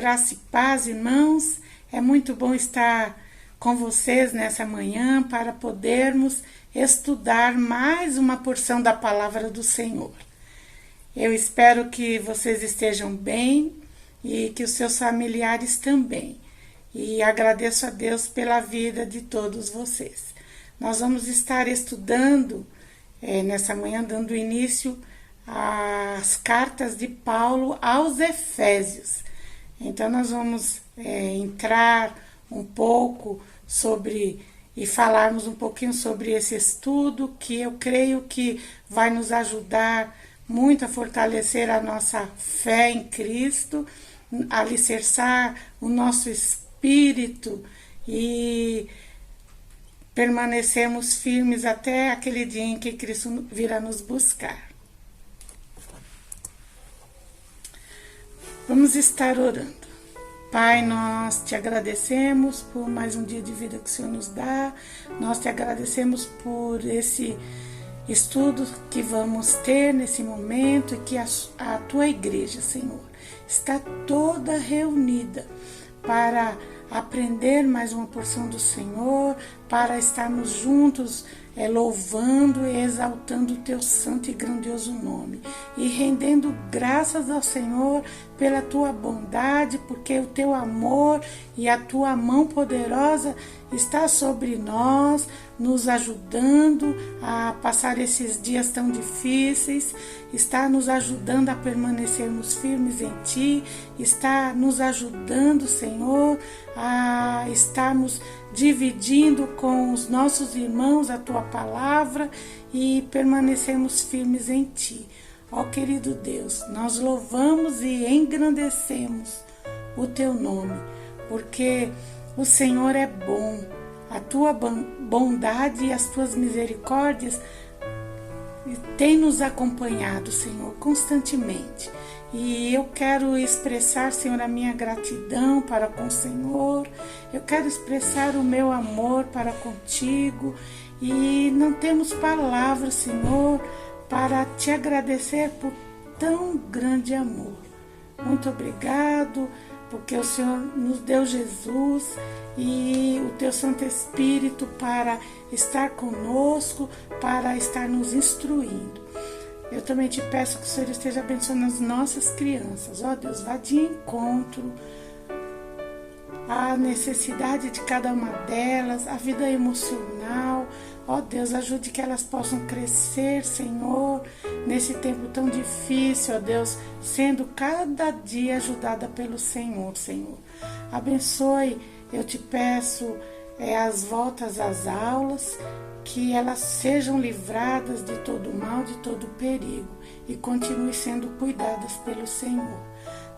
Graça e paz, irmãos. É muito bom estar com vocês nessa manhã para podermos estudar mais uma porção da palavra do Senhor. Eu espero que vocês estejam bem e que os seus familiares também. E agradeço a Deus pela vida de todos vocês. Nós vamos estar estudando nessa manhã, dando início às cartas de Paulo aos Efésios. Então, nós vamos entrar um pouco sobre e falarmos um pouquinho sobre esse estudo que eu creio que vai nos ajudar muito a fortalecer a nossa fé em Cristo, alicerçar o nosso espírito e permanecermos firmes até aquele dia em que Cristo virá nos buscar. Vamos estar orando. Pai, nós te agradecemos por mais um dia de vida que o Senhor nos dá. Nós te agradecemos por esse estudo que vamos ter nesse momento e que a tua igreja, Senhor, está toda reunida para aprender mais uma porção do Senhor, para estarmos juntos louvando e exaltando o teu santo e grandioso nome e rendendo graças ao Senhor pela tua bondade, porque o teu amor e a tua mão poderosa está sobre nós, nos ajudando a passar esses dias tão difíceis, está nos ajudando a permanecermos firmes em Ti, está nos ajudando, Senhor, a estarmos dividindo com os nossos irmãos a Tua palavra e permanecermos firmes em Ti. Ó querido Deus, nós louvamos e engrandecemos o Teu nome, porque o Senhor é bom, a Tua bondade e as Tuas misericórdias tem nos acompanhado, Senhor, constantemente. E eu quero expressar, Senhor, a minha gratidão para com o Senhor. Eu quero expressar o meu amor para contigo. E não temos palavras, Senhor, para te agradecer por tão grande amor. Muito obrigado, porque o Senhor nos deu Jesus e o teu Santo Espírito para estar conosco, para estar nos instruindo. Eu também te peço que o Senhor esteja abençoando as nossas crianças. Ó Deus, vá de encontro à necessidade de cada uma delas, a vida emocional. Ó Deus, ajude que elas possam crescer, Senhor, nesse tempo tão difícil, ó Deus, sendo cada dia ajudada pelo Senhor, Senhor. Abençoe, eu te peço, as voltas às aulas, que elas sejam livradas de todo mal, de todo perigo e continuem sendo cuidadas pelo Senhor.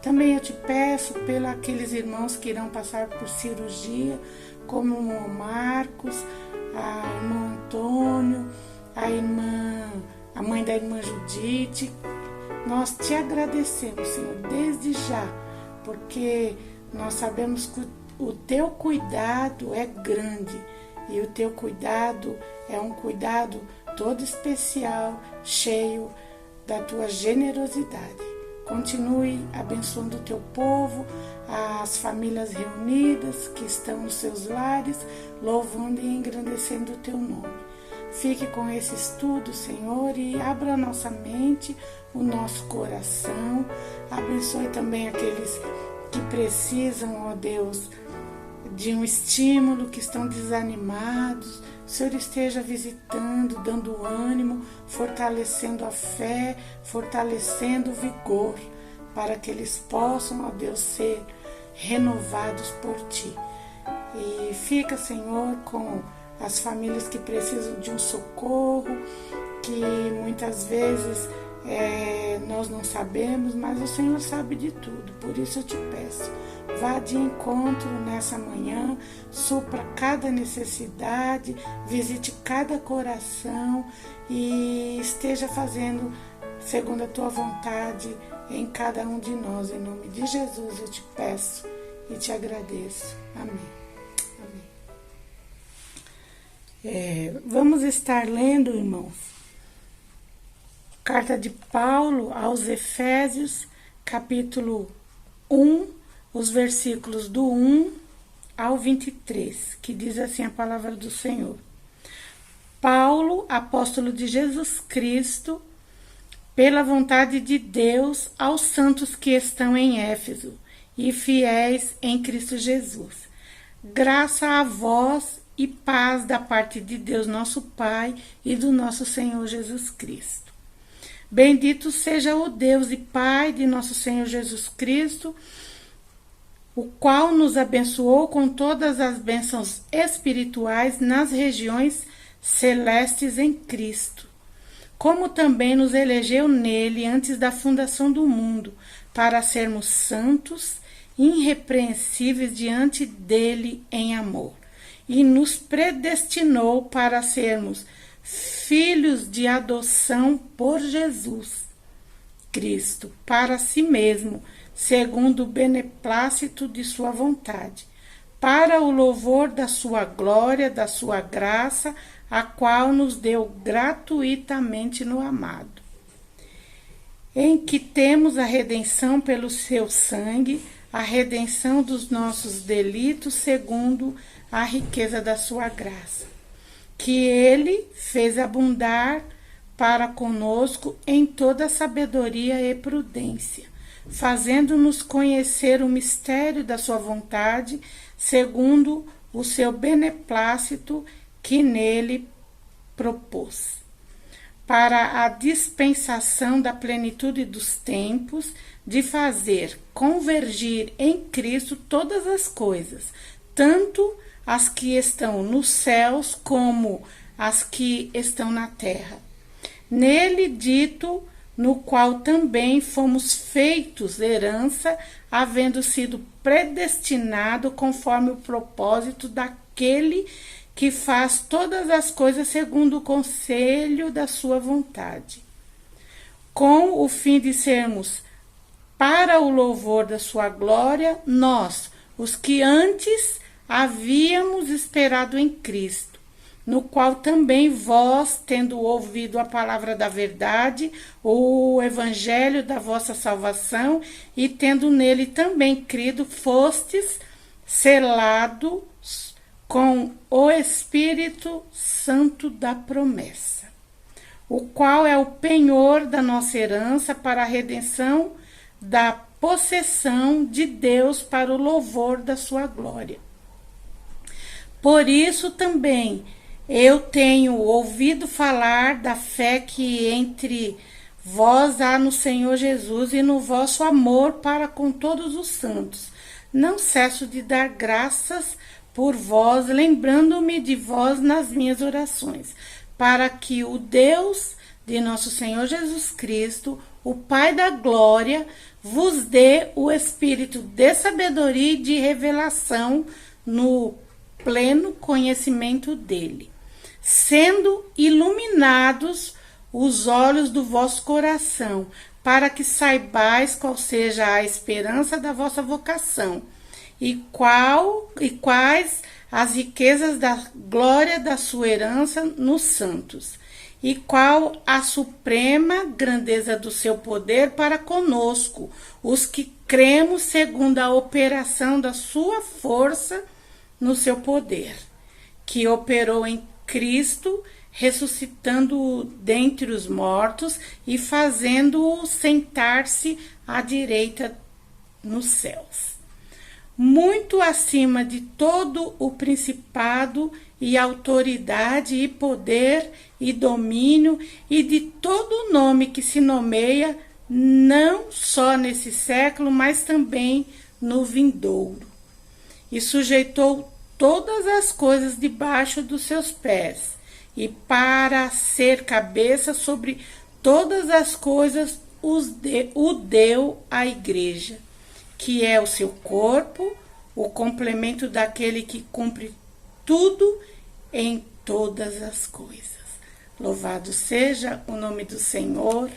Também eu te peço pelos aqueles irmãos que irão passar por cirurgia, como o irmão Marcos, a irmã Antônio, a mãe da irmã Judite. Nós te agradecemos, Senhor, desde já, porque nós sabemos que o teu cuidado é grande e o teu cuidado é um cuidado todo especial, cheio da tua generosidade. Continue abençoando o teu povo, as famílias reunidas que estão nos seus lares, louvando e engrandecendo o teu nome. Fique com esse estudo, Senhor, e abra a nossa mente, o nosso coração. Abençoe também aqueles que precisam, ó Deus, de um estímulo, que estão desanimados. O Senhor esteja visitando, dando ânimo, fortalecendo a fé, fortalecendo o vigor, para que eles possam, ó Deus, ser renovados por Ti. E fica, Senhor, com as famílias que precisam de um socorro, que muitas vezes nós não sabemos, mas o Senhor sabe de tudo. Por isso eu te peço, vá de encontro nessa manhã, supra cada necessidade, visite cada coração e esteja fazendo segundo a tua vontade em cada um de nós. Em nome de Jesus eu te peço e te agradeço. Amém. Vamos estar lendo, irmãos, carta de Paulo aos Efésios, capítulo 1, os versículos do 1 ao 23, que diz assim a palavra do Senhor. Paulo, apóstolo de Jesus Cristo, pela vontade de Deus, aos santos que estão em Éfeso e fiéis em Cristo Jesus. Graça a vós e paz da parte de Deus nosso Pai e do nosso Senhor Jesus Cristo. Bendito seja o Deus e Pai de nosso Senhor Jesus Cristo, o qual nos abençoou com todas as bênçãos espirituais nas regiões celestes em Cristo, como também nos elegeu nele antes da fundação do mundo, para sermos santos, irrepreensíveis diante dele em amor, e nos predestinou para sermos filhos de adoção por Jesus Cristo, para si mesmo, segundo o beneplácito de sua vontade, para o louvor da sua glória, da sua graça, a qual nos deu gratuitamente no amado, em que temos a redenção pelo seu sangue, a redenção dos nossos delitos, segundo a riqueza da sua graça, que ele fez abundar para conosco em toda sabedoria e prudência, fazendo-nos conhecer o mistério da sua vontade, segundo o seu beneplácito que nele propôs, para a dispensação da plenitude dos tempos, de fazer convergir em Cristo todas as coisas, tanto as que estão nos céus como as que estão na terra. Nele dito, no qual também fomos feitos herança, havendo sido predestinado conforme o propósito daquele que faz todas as coisas segundo o conselho da sua vontade, com o fim de sermos, para o louvor da sua glória, nós, os que antes havíamos esperado em Cristo, no qual também vós, tendo ouvido a palavra da verdade, o evangelho da vossa salvação, e tendo nele também crido, fostes selados com o Espírito Santo da promessa, o qual é o penhor da nossa herança para a redenção da possessão de Deus para o louvor da sua glória. Por isso também eu tenho ouvido falar da fé que entre vós há no Senhor Jesus e no vosso amor para com todos os santos. Não cesso de dar graças por vós, lembrando-me de vós nas minhas orações, para que o Deus de nosso Senhor Jesus Cristo, o Pai da glória, vos dê o espírito de sabedoria e de revelação no pleno conhecimento dele, sendo iluminados os olhos do vosso coração, para que saibais qual seja a esperança da vossa vocação, e quais as riquezas da glória da sua herança nos santos, e qual a suprema grandeza do seu poder para conosco, os que cremos segundo a operação da sua força no seu poder, que operou em Cristo, ressuscitando-o dentre os mortos e fazendo-o sentar-se à direita nos céus, muito acima de todo o principado e autoridade e poder e domínio e de todo nome que se nomeia, não só nesse século, mas também no vindouro. E sujeitou todas as coisas debaixo dos seus pés, e para ser cabeça sobre todas as coisas o deu à igreja, que é o seu corpo, o complemento daquele que cumpre tudo em todas as coisas. Louvado seja o nome do Senhor.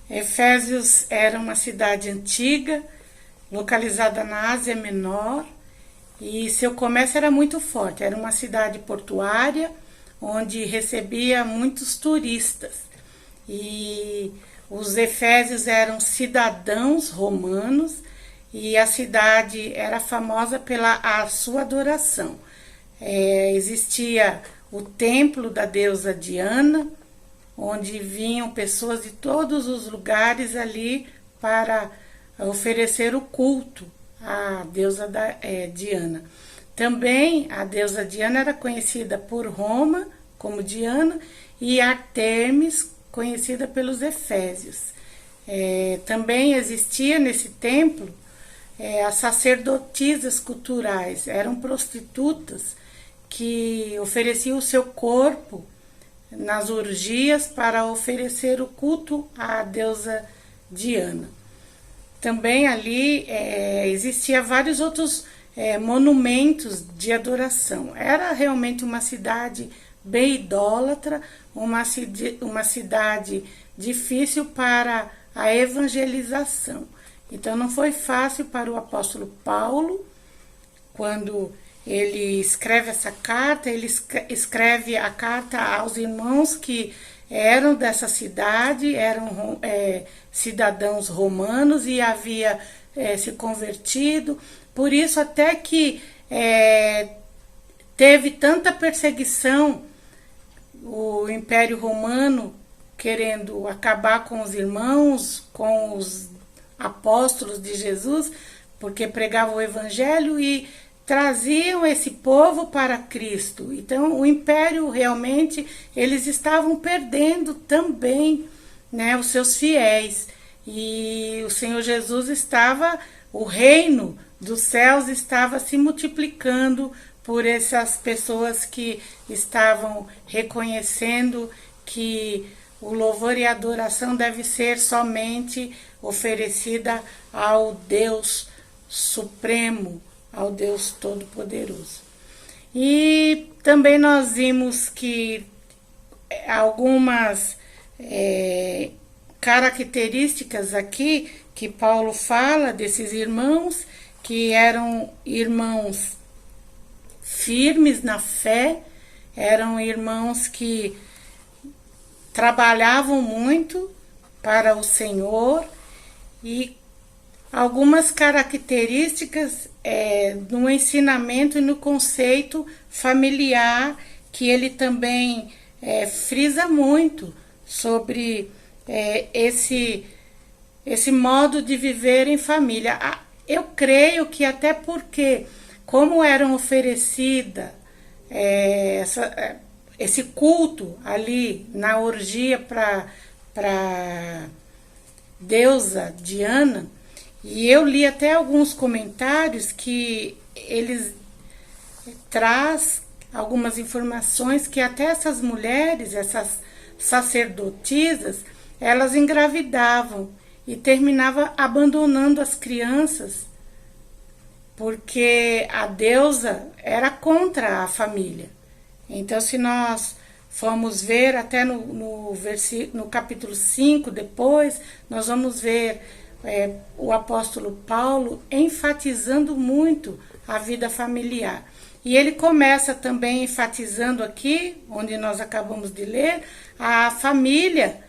Efésios era uma cidade antiga, localizada na Ásia Menor, e seu comércio era muito forte. Era uma cidade portuária, onde recebia muitos turistas. E os efésios eram cidadãos romanos, e a cidade era famosa pela a sua adoração. Existia o templo da deusa Diana, onde vinham pessoas de todos os lugares ali para oferecer o culto à deusa Diana. Também a deusa Diana era conhecida por Roma como Diana e Artemis, conhecida pelos efésios. Também existia nesse templo as sacerdotisas culturais, eram prostitutas que ofereciam o seu corpo nas orgias para oferecer o culto à deusa Diana. Também ali existia vários outros monumentos de adoração. Era realmente uma cidade bem idólatra, uma cidade difícil para a evangelização. Então não foi fácil para o apóstolo Paulo, quando ele escreve essa carta, ele escreve a carta aos irmãos que eram dessa cidade, eram cidadãos romanos e havia se convertido. Por isso até que teve tanta perseguição, o Império Romano querendo acabar com os irmãos, com os apóstolos de Jesus, porque pregavam o evangelho e traziam esse povo para Cristo. Então o império realmente, eles estavam perdendo também, né, os seus fiéis, e o Senhor Jesus estava, o reino dos céus estava se multiplicando por essas pessoas que estavam reconhecendo que o louvor e a adoração deve ser somente oferecida ao Deus Supremo, ao Deus Todo-Poderoso. E também nós vimos que algumas características aqui que Paulo fala desses irmãos, que eram irmãos firmes na fé, eram irmãos que trabalhavam muito para o Senhor, e algumas características no ensinamento e no conceito familiar, que ele também frisa muito sobre esse modo de viver em família. Eu creio que até porque, como eram oferecida esse culto ali na orgia para deusa Diana, e eu li até alguns comentários que eles traz algumas informações que até essas mulheres, essas sacerdotisas, elas engravidavam e terminavam abandonando as crianças, porque a deusa era contra a família. Então, se nós formos ver até no capítulo 5, depois, nós vamos ver o apóstolo Paulo enfatizando muito a vida familiar. E ele começa também enfatizando aqui, onde nós acabamos de ler, a família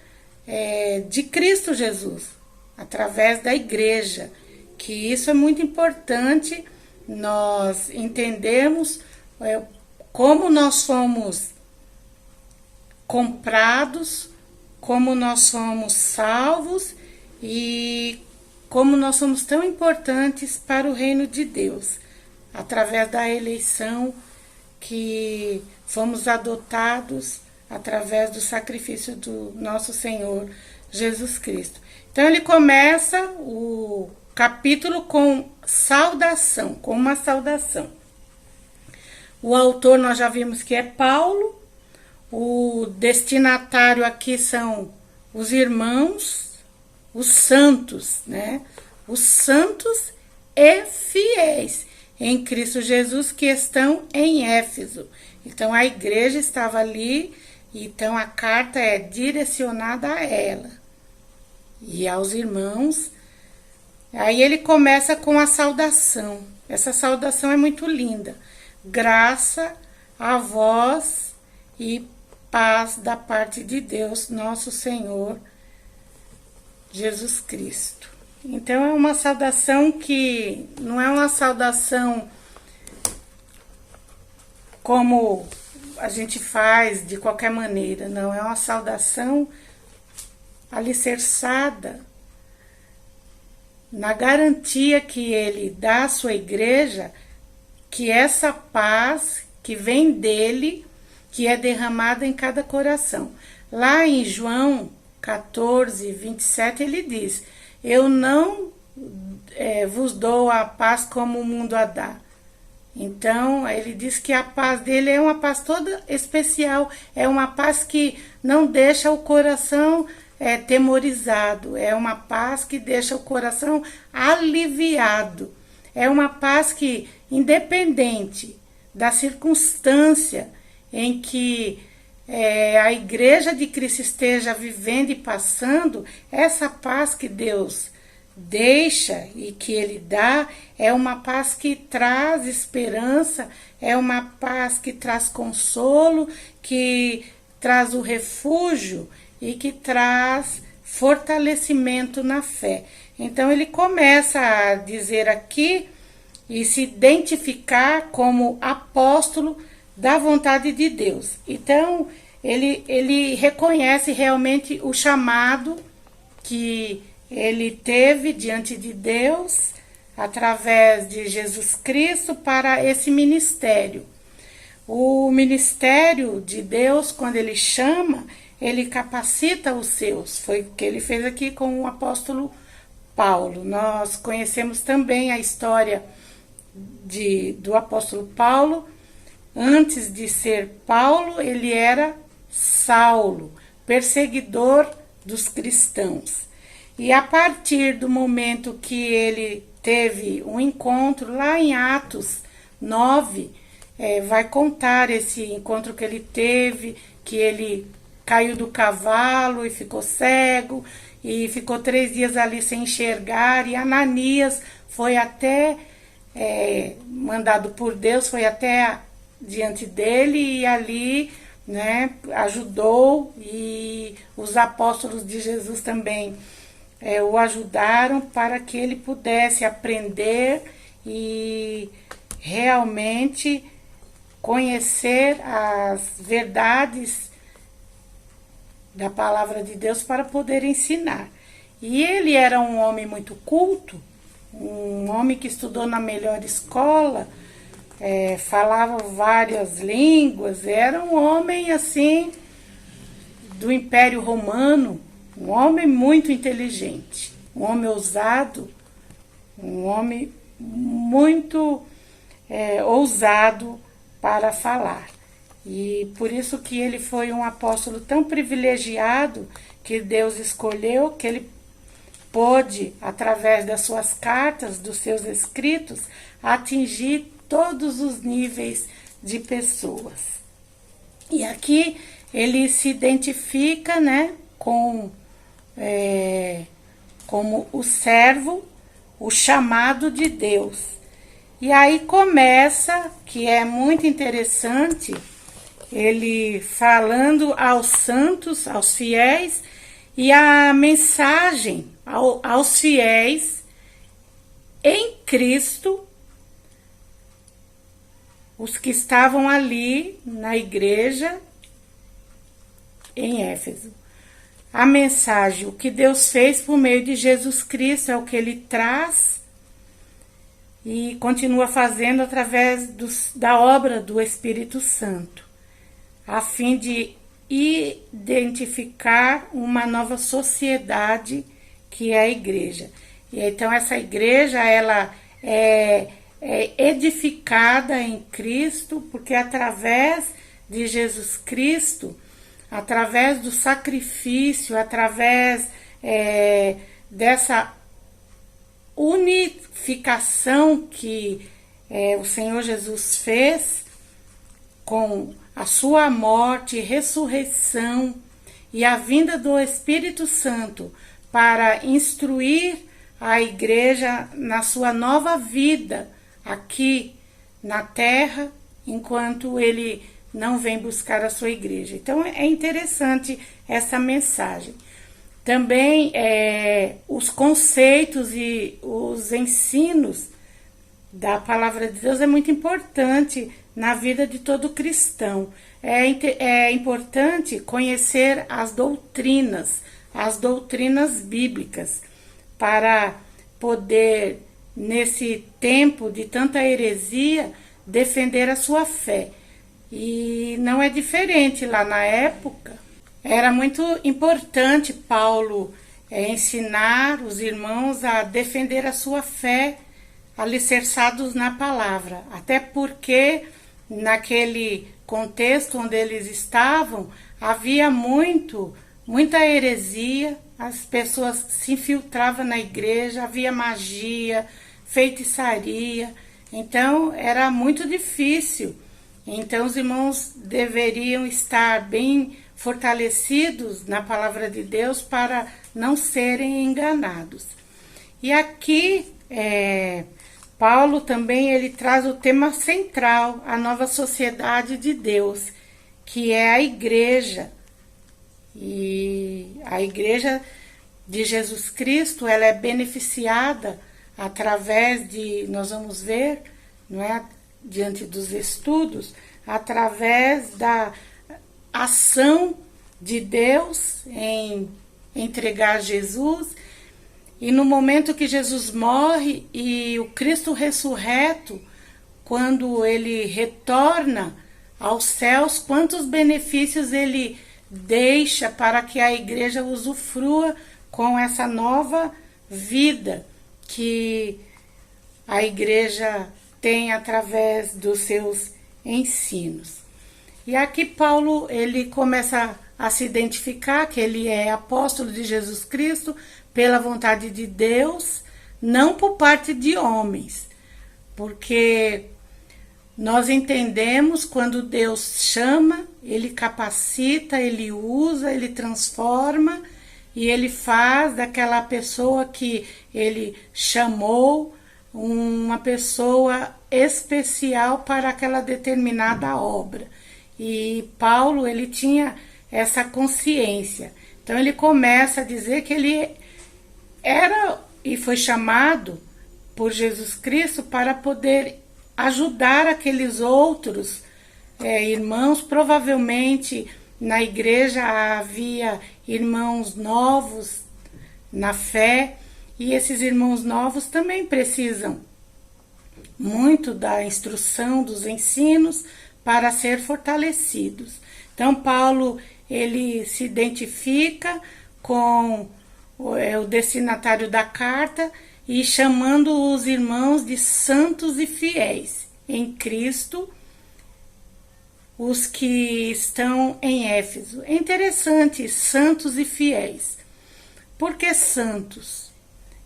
de Cristo Jesus, através da igreja, que isso é muito importante nós entendermos como nós somos comprados, como nós somos salvos e como nós somos tão importantes para o reino de Deus, através da eleição que fomos adotados através do sacrifício do nosso Senhor Jesus Cristo. Então ele começa o capítulo com saudação, com uma saudação. O autor nós já vimos que é Paulo, o destinatário aqui são os irmãos, os santos, né? Os santos e fiéis em Cristo Jesus que estão em Éfeso. Então a igreja estava ali, então a carta é direcionada a ela e aos irmãos. Aí ele começa com a saudação. Essa saudação é muito linda. Graça a vós e paz da parte de Deus, nosso Senhor Jesus Cristo. Então é uma saudação que não é uma saudação como a gente faz de qualquer maneira, não, é uma saudação alicerçada na garantia que ele dá à sua igreja, que essa paz que vem dele, que é derramada em cada coração. Lá em João 14, 27, ele diz: eu não vos dou a paz como o mundo a dá. Então, ele diz que a paz dele é uma paz toda especial, é uma paz que não deixa o coração temorizado, é uma paz que deixa o coração aliviado, é uma paz que, independente da circunstância em que a igreja de Cristo esteja vivendo e passando, essa paz que Deus deixa e que ele dá é uma paz que traz esperança, é uma paz que traz consolo, que traz o refúgio e que traz fortalecimento na fé. Então ele começa a dizer aqui e se identificar como apóstolo da vontade de Deus. Então ele reconhece realmente o chamado que ele teve diante de Deus, através de Jesus Cristo, para esse ministério. O ministério de Deus, quando ele chama, ele capacita os seus. Foi o que ele fez aqui com o apóstolo Paulo. Nós conhecemos também a história do apóstolo Paulo. Antes de ser Paulo, ele era Saulo, perseguidor dos cristãos. E a partir do momento que ele teve um encontro lá em Atos 9, vai contar esse encontro que ele teve, que ele caiu do cavalo e ficou cego, e ficou 3 dias ali sem enxergar, e Ananias foi até, mandado por Deus, foi até diante dele e ali, né, ajudou, e os apóstolos de Jesus também o ajudaram para que ele pudesse aprender e realmente conhecer as verdades da palavra de Deus para poder ensinar. E ele era um homem muito culto, um homem que estudou na melhor escola, falava várias línguas, era um homem assim do Império Romano, um homem muito inteligente, um homem ousado, um homem muito ousado para falar. E por isso que ele foi um apóstolo tão privilegiado, que Deus escolheu, que ele pôde, através das suas cartas, dos seus escritos, atingir todos os níveis de pessoas. E aqui ele se identifica, né, como o servo, o chamado de Deus. E aí começa, que é muito interessante, ele falando aos santos, aos fiéis, e a mensagem aos fiéis em Cristo, os que estavam ali na igreja em Éfeso. A mensagem, o que Deus fez por meio de Jesus Cristo, é o que ele traz e continua fazendo através da obra do Espírito Santo, a fim de identificar uma nova sociedade que é a igreja. E então essa igreja, ela é edificada em Cristo, porque através de Jesus Cristo, através do sacrifício, através dessa unificação que o Senhor Jesus fez com a sua morte e ressurreição e a vinda do Espírito Santo para instruir a igreja na sua nova vida aqui na terra, enquanto ele não vem buscar a sua igreja. Então é interessante essa mensagem. Também os conceitos e os ensinos da palavra de Deus é muito importante na vida de todo cristão. É importante conhecer as doutrinas bíblicas, para poder, nesse tempo de tanta heresia, defender a sua fé. E não é diferente lá na época. Era muito importante Paulo ensinar os irmãos a defender a sua fé, alicerçados na palavra, até porque naquele contexto onde eles estavam havia muita heresia, as pessoas se infiltravam na igreja, havia magia, feitiçaria, então era muito difícil. Então os irmãos deveriam estar bem fortalecidos na palavra de Deus para não serem enganados. E aqui Paulo também ele traz o tema central, a nova sociedade de Deus, que é a igreja. E a igreja de Jesus Cristo, ela é beneficiada através de, nós vamos ver, não é, diante dos estudos, através da ação de Deus em entregar Jesus. E no momento que Jesus morre e o Cristo ressurreto, quando ele retorna aos céus, quantos benefícios ele deixa para que a igreja usufrua com essa nova vida que a igreja tem através dos seus ensinos. E aqui Paulo ele começa a se identificar que ele é apóstolo de Jesus Cristo pela vontade de Deus, não por parte de homens, porque Nós entendemos quando Deus chama, Ele capacita, Ele usa, Ele transforma e Ele faz daquela pessoa que Ele chamou uma pessoa especial para aquela determinada obra. E Paulo, ele tinha essa consciência. Então ele começa a dizer que ele era e foi chamado por Jesus Cristo para poder ajudar aqueles outros irmãos. Provavelmente na igreja havia irmãos novos na fé, e esses irmãos novos também precisam muito da instrução, dos ensinos para ser fortalecidos. Então Paulo, ele se identifica com o destinatário da carta e chamando os irmãos de santos e fiéis em Cristo, os que estão em Éfeso. É interessante, santos e fiéis. Por que santos?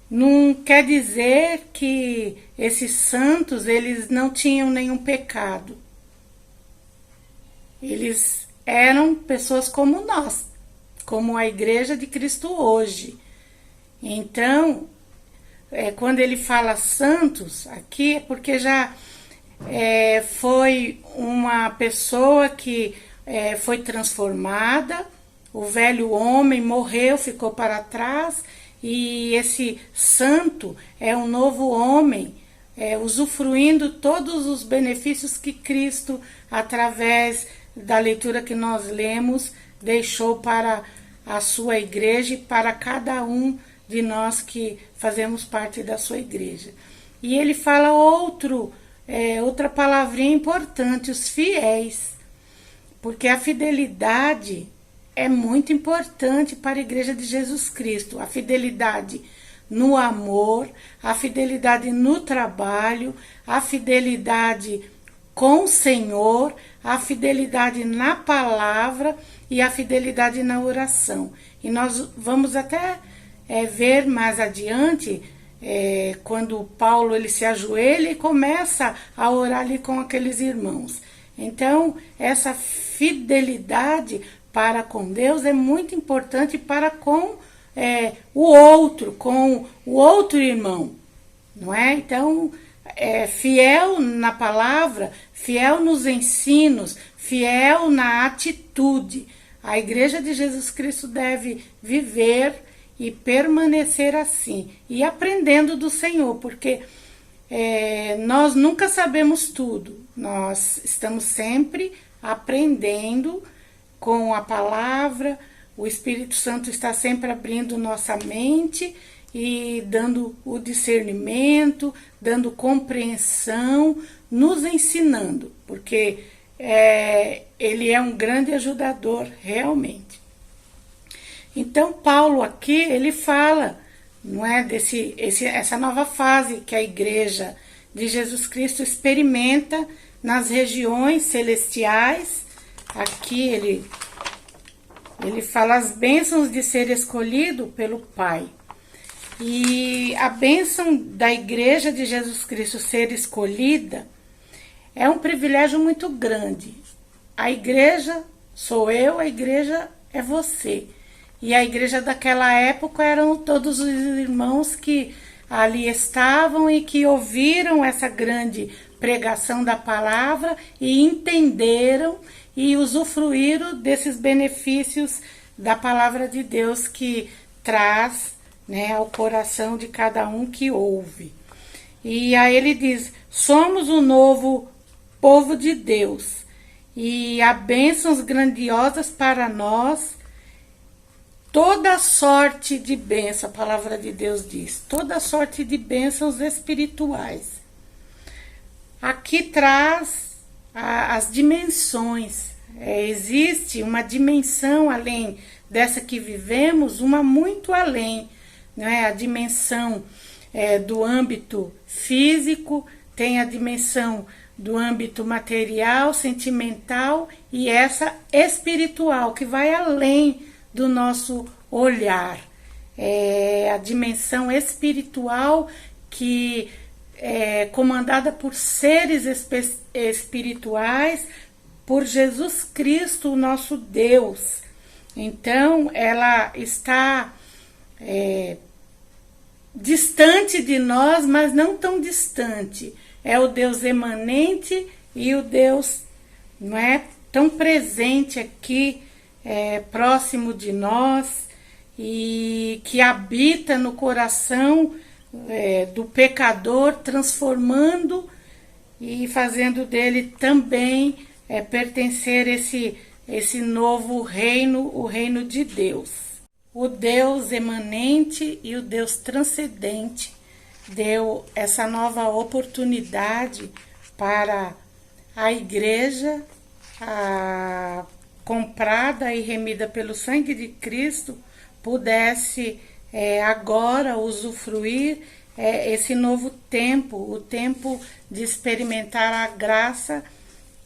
Não quer dizer que esses santos, eles não tinham nenhum pecado. Eles eram pessoas como nós, como a Igreja de Cristo hoje. Então, quando ele fala santos aqui, é porque já foi uma pessoa que foi transformada, o velho homem morreu, ficou para trás, e esse santo é um novo homem, usufruindo todos os benefícios que Cristo, através da leitura que nós lemos, deixou para a sua igreja e para cada um de nós que fazemos parte da sua igreja. E ele fala outra palavrinha importante, os fiéis, porque a fidelidade é muito importante para a igreja de Jesus Cristo. A fidelidade no amor, a fidelidade no trabalho, a fidelidade com o Senhor, a fidelidade na palavra e a fidelidade na oração. E nós vamos até ver mais adiante, quando Paulo ele se ajoelha e começa a orar ali com aqueles irmãos. Então, essa fidelidade para com Deus é muito importante para com com o outro irmão, não é? Então, fiel na palavra, fiel nos ensinos, fiel na atitude. A Igreja de Jesus Cristo deve viver e permanecer assim, e aprendendo do Senhor, porque nós nunca sabemos tudo, nós estamos sempre aprendendo com a palavra. O Espírito Santo está sempre abrindo nossa mente e dando o discernimento, dando compreensão, nos ensinando, porque ele é um grande ajudador realmente. Então Paulo aqui, ele fala, não é, essa nova fase que a igreja de Jesus Cristo experimenta nas regiões celestiais. Aqui ele fala as bênçãos de ser escolhido pelo Pai. E a bênção da igreja de Jesus Cristo ser escolhida é um privilégio muito grande. A igreja sou eu, a igreja é você. E a igreja daquela época eram todos os irmãos que ali estavam e que ouviram essa grande pregação da palavra e entenderam e usufruíram desses benefícios da palavra de Deus que traz, né, ao coração de cada um que ouve. E aí ele diz: somos o novo povo de Deus e há bênçãos grandiosas para nós, toda sorte de bênção, a palavra de Deus diz, toda sorte de bênçãos espirituais. Aqui traz as dimensões. Existe uma dimensão além dessa que vivemos, uma muito além, né? A dimensão do âmbito físico, tem a dimensão do âmbito material, sentimental e essa espiritual, que vai além do nosso olhar. A dimensão espiritual que comandada por seres espirituais, por Jesus Cristo, o nosso Deus. Então, ela está distante de nós, mas não tão distante. É o Deus emanente e o Deus não é tão presente aqui, próximo de nós, e que habita no coração do pecador, transformando e fazendo dele também pertencer esse novo reino, o reino de Deus. O Deus emanente e o Deus transcendente deu essa nova oportunidade para a igreja, comprada e remida pelo sangue de Cristo, pudesse agora usufruir esse novo tempo, o tempo de experimentar a graça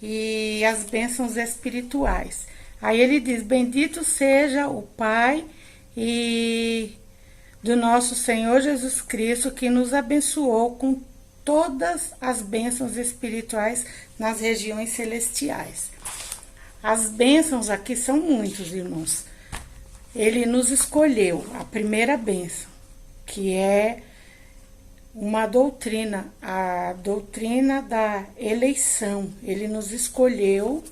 e as bênçãos espirituais. Aí ele diz: bendito seja o Pai e do nosso Senhor Jesus Cristo, que nos abençoou com todas as bênçãos espirituais nas regiões celestiais. As bênçãos aqui são muitos, irmãos. Ele nos escolheu, a primeira bênção, que é uma doutrina, a doutrina da eleição. Ele nos escolheu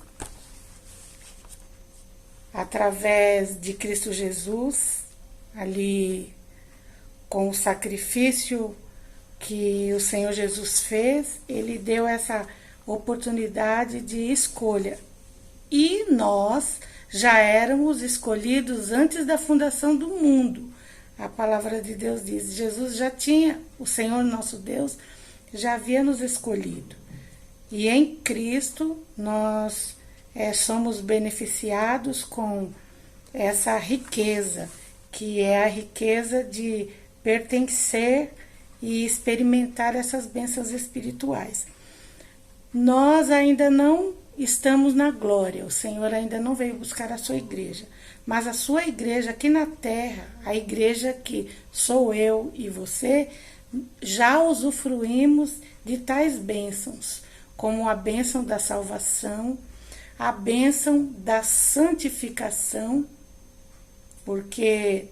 através de Cristo Jesus, ali com o sacrifício que o Senhor Jesus fez, ele deu essa oportunidade de escolha. E nós já éramos escolhidos antes da fundação do mundo. A palavra de Deus diz, Jesus já tinha, o Senhor nosso Deus já havia nos escolhido. E em Cristo nós somos beneficiados com essa riqueza, que é a riqueza de pertencer e experimentar essas bênçãos espirituais. Nós ainda não estamos na glória, o Senhor ainda não veio buscar a sua igreja, mas a sua igreja aqui na terra, a igreja que sou eu e você, já usufruímos de tais bênçãos, como a bênção da salvação, a bênção da santificação, porque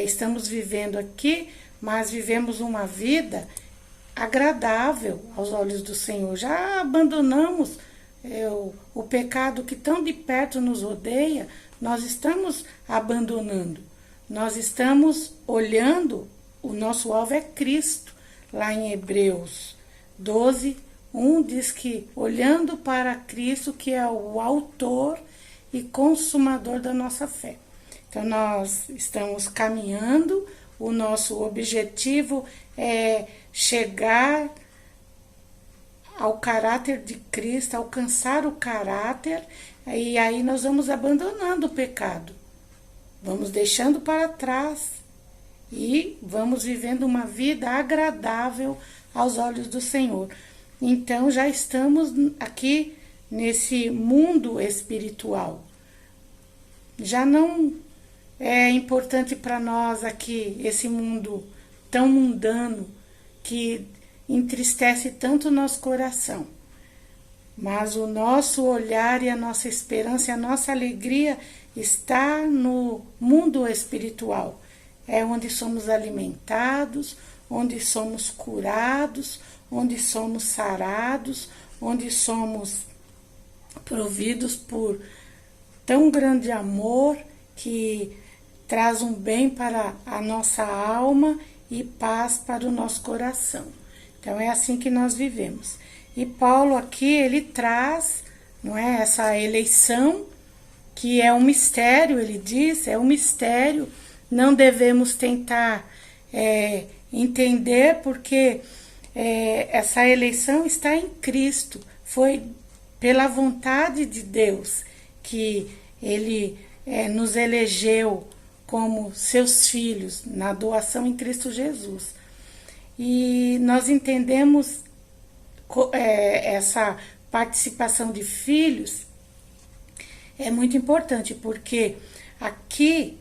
estamos vivendo aqui, mas vivemos uma vida agradável aos olhos do Senhor. Já abandonamos o pecado que tão de perto nos rodeia, nós estamos abandonando. Nós estamos olhando, o nosso alvo é Cristo. Lá em Hebreus 12, 1 diz que olhando para Cristo, que é o autor e consumador da nossa fé. Então nós estamos caminhando, o nosso objetivo é chegar ao caráter de Cristo, alcançar o caráter, e aí nós vamos abandonando o pecado, vamos deixando para trás e vamos vivendo uma vida agradável aos olhos do Senhor. Então já estamos aqui nesse mundo espiritual. Já não é importante para nós aqui esse mundo tão mundano que entristece tanto o nosso coração. Mas o nosso olhar e a nossa esperança e a nossa alegria está no mundo espiritual. É onde somos alimentados, onde somos curados, onde somos sarados, onde somos providos por tão grande amor que traz um bem para a nossa alma e paz para o nosso coração. Então é assim que nós vivemos. E Paulo aqui, ele traz, não é, essa eleição, que é um mistério, ele diz, é um mistério, não devemos tentar entender, porque essa eleição está em Cristo, foi pela vontade de Deus que ele nos elegeu como seus filhos, na doação em Cristo Jesus. E nós entendemos essa participação de filhos é muito importante, porque aqui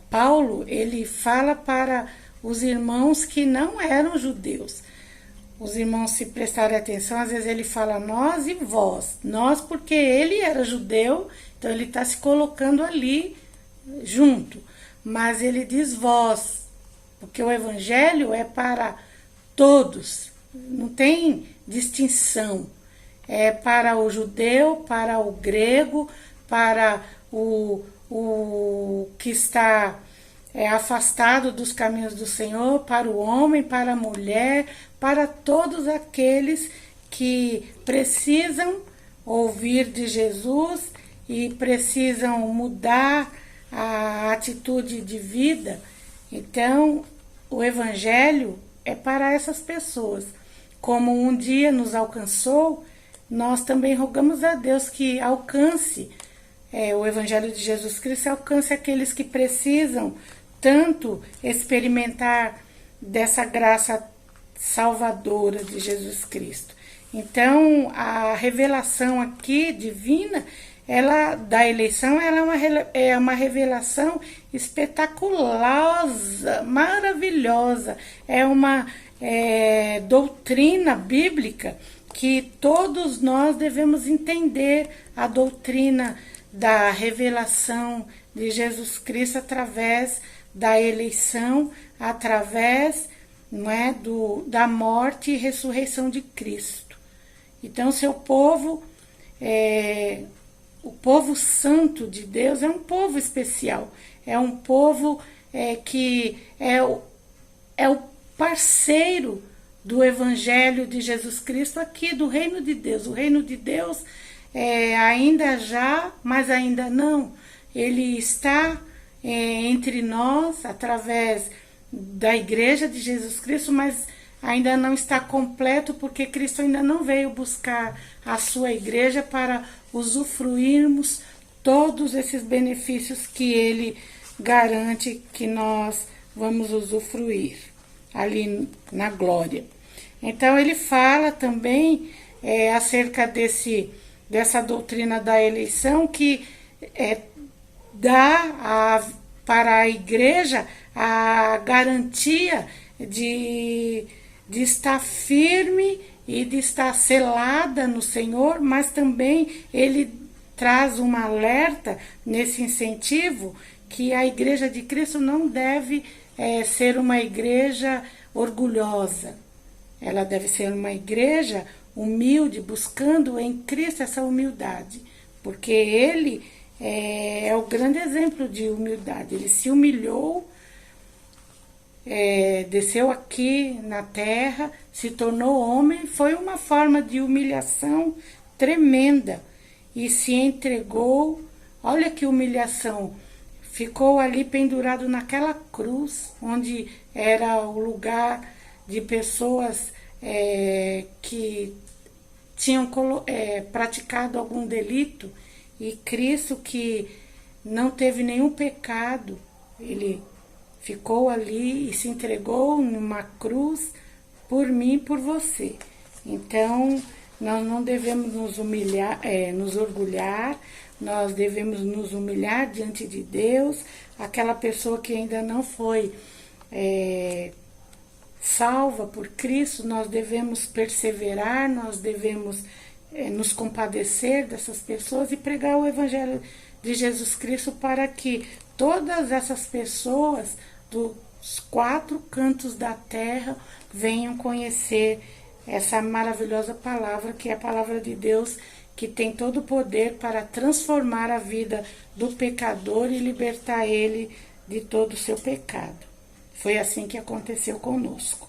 Paulo ele fala para os irmãos que não eram judeus. os irmãos se prestarem atenção, às vezes ele fala nós e vós. Nós porque ele era judeu, então ele está se colocando ali junto. Mas ele diz vós, porque o evangelho é para todos, não tem distinção. É para o judeu, para o grego, para o que está afastado dos caminhos do Senhor, para o homem, para a mulher, para todos aqueles que precisam ouvir de Jesus e precisam mudar a atitude de vida. Então, o evangelho é para essas pessoas. Como um dia nos alcançou, nós também rogamos a Deus que alcance o evangelho de Jesus Cristo, alcance aqueles que precisam tanto experimentar dessa graça salvadora de Jesus Cristo. Então, a revelação aqui divina, ela da eleição, ela é uma revelação espetaculosa, maravilhosa. É uma doutrina bíblica que todos nós devemos entender, a doutrina da revelação de Jesus Cristo através da eleição, através, não é, da morte e ressurreição de Cristo. Então, seu povo, o povo santo de Deus, é um povo especial, é um povo que é o parceiro do Evangelho de Jesus Cristo aqui, do Reino de Deus. O Reino de Deus ainda já, mas ainda não. Ele está entre nós, através da Igreja de Jesus Cristo, mas ainda não está completo, porque Cristo ainda não veio buscar a sua igreja para usufruirmos todos esses benefícios que ele garante que nós vamos usufruir ali na glória. Então ele fala também acerca dessa doutrina da eleição, que dá para a igreja a garantia de estar firme e de estar selada no Senhor, mas também ele traz um alerta nesse incentivo que a igreja de Cristo não deve ser uma igreja orgulhosa. Ela deve ser uma igreja humilde, buscando em Cristo essa humildade, porque ele é o grande exemplo de humildade. Ele se humilhou, desceu aqui na terra, se tornou homem, foi uma forma de humilhação tremenda e se entregou. Olha que humilhação! Ficou ali pendurado naquela cruz, onde era o lugar de pessoas que tinham praticado algum delito, e Cristo, que não teve nenhum pecado, ele ficou ali e se entregou numa cruz por mim e por você. Então, nós não devemos nos humilhar, nos orgulhar, nós devemos nos humilhar diante de Deus. Aquela pessoa que ainda não foi salva por Cristo, nós devemos perseverar, nós devemos nos compadecer dessas pessoas e pregar o Evangelho de Jesus Cristo para que todas essas pessoas dos 4 cantos da terra venham conhecer essa maravilhosa palavra, que é a palavra de Deus, que tem todo o poder para transformar a vida do pecador e libertar ele de todo o seu pecado. Foi assim que aconteceu conosco.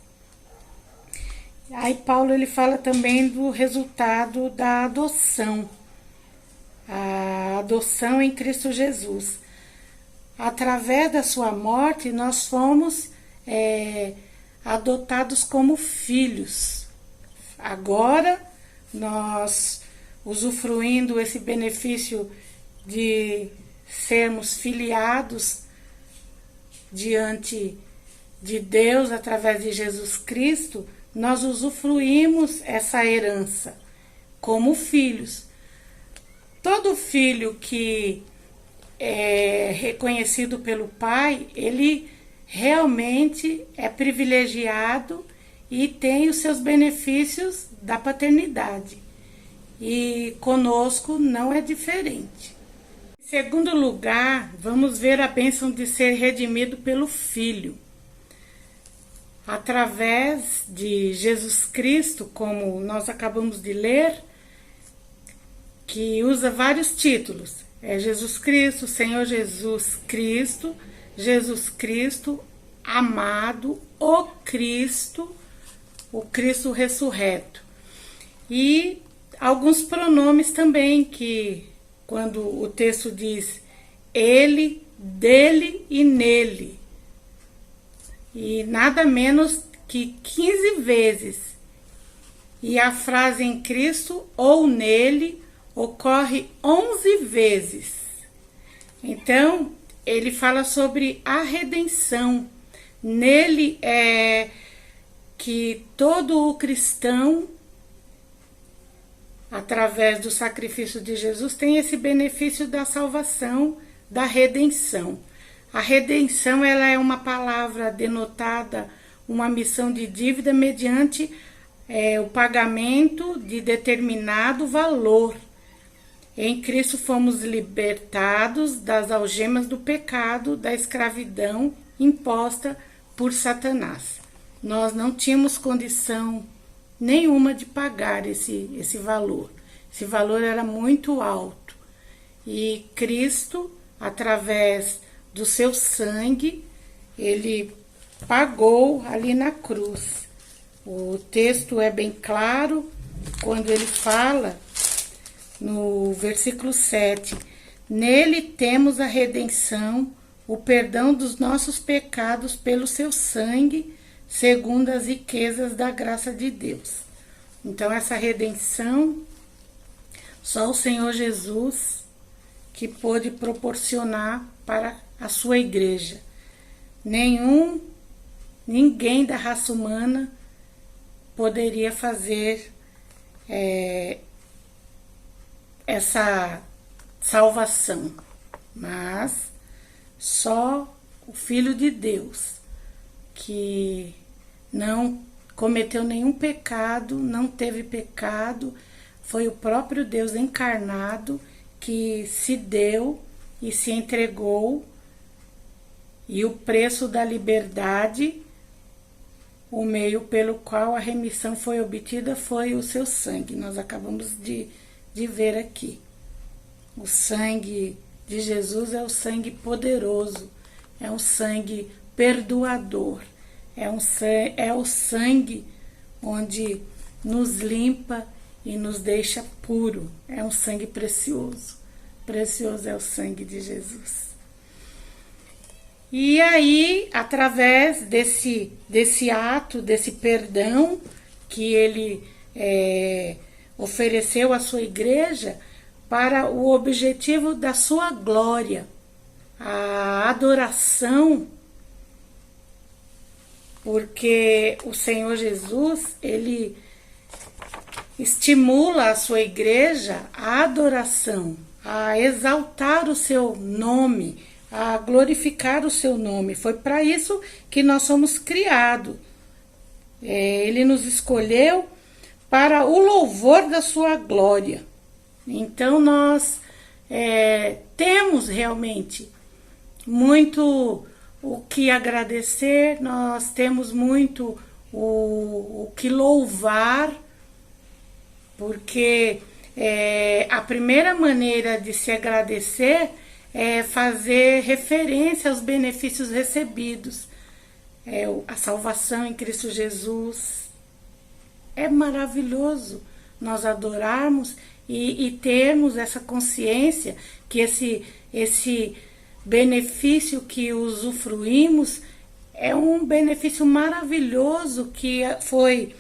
Aí Paulo ele fala também do resultado da adoção. A adoção em Cristo Jesus. Através da sua morte, nós fomos adotados como filhos. Agora, nós, usufruindo esse benefício de sermos filiados diante de Deus através de Jesus Cristo, nós usufruímos essa herança como filhos. Todo filho que é reconhecido pelo pai, ele realmente é privilegiado e tem os seus benefícios da paternidade. E conosco não é diferente. Em segundo lugar, vamos ver a bênção de ser redimido pelo Filho. Através de Jesus Cristo, como nós acabamos de ler, que usa vários títulos. É Jesus Cristo, Senhor Jesus Cristo, amado, o Cristo ressurreto. E alguns pronomes também, que quando o texto diz ele, dele e nele. E nada menos que 15 vezes. E a frase em Cristo ou nele ocorre 11 vezes. Então, ele fala sobre a redenção. Nele é que todo o cristão, através do sacrifício de Jesus, tem esse benefício da salvação, da redenção. A redenção, ela é uma palavra denotada, uma missão de dívida mediante o pagamento de determinado valor. Em Cristo fomos libertados das algemas do pecado, da escravidão imposta por Satanás. Nós não tínhamos condição nenhuma de pagar esse valor. Esse valor era muito alto. E Cristo, através do seu sangue, ele pagou ali na cruz. O texto é bem claro quando ele fala no versículo 7: nele temos a redenção, o perdão dos nossos pecados pelo seu sangue, segundo as riquezas da graça de Deus. Então, essa redenção, só o Senhor Jesus que pôde proporcionar para a sua igreja. Ninguém da raça humana poderia fazer essa salvação, mas só o Filho de Deus, que não cometeu nenhum pecado, não teve pecado, foi o próprio Deus encarnado que se deu e se entregou, e o preço da liberdade, o meio pelo qual a remissão foi obtida, foi o seu sangue. Nós acabamos de ver aqui. O sangue de Jesus é o sangue poderoso, é um sangue perdoador, é o sangue onde nos limpa e nos deixa puro. É um sangue precioso. Precioso é o sangue de Jesus. E aí, através desse ato, desse perdão que ele ofereceu à sua igreja, para o objetivo da sua glória, a adoração, porque o Senhor Jesus, ele estimula a sua igreja à adoração, a exaltar o seu nome, a glorificar o seu nome. Foi para isso que nós somos criados. Ele nos escolheu para o louvor da sua glória. Então, nós temos realmente muito o que agradecer, nós temos muito o que louvar, porque a primeira maneira de se agradecer é fazer referência aos benefícios recebidos. A salvação em Cristo Jesus. É maravilhoso nós adorarmos e termos essa consciência que esse benefício que usufruímos é um benefício maravilhoso que foi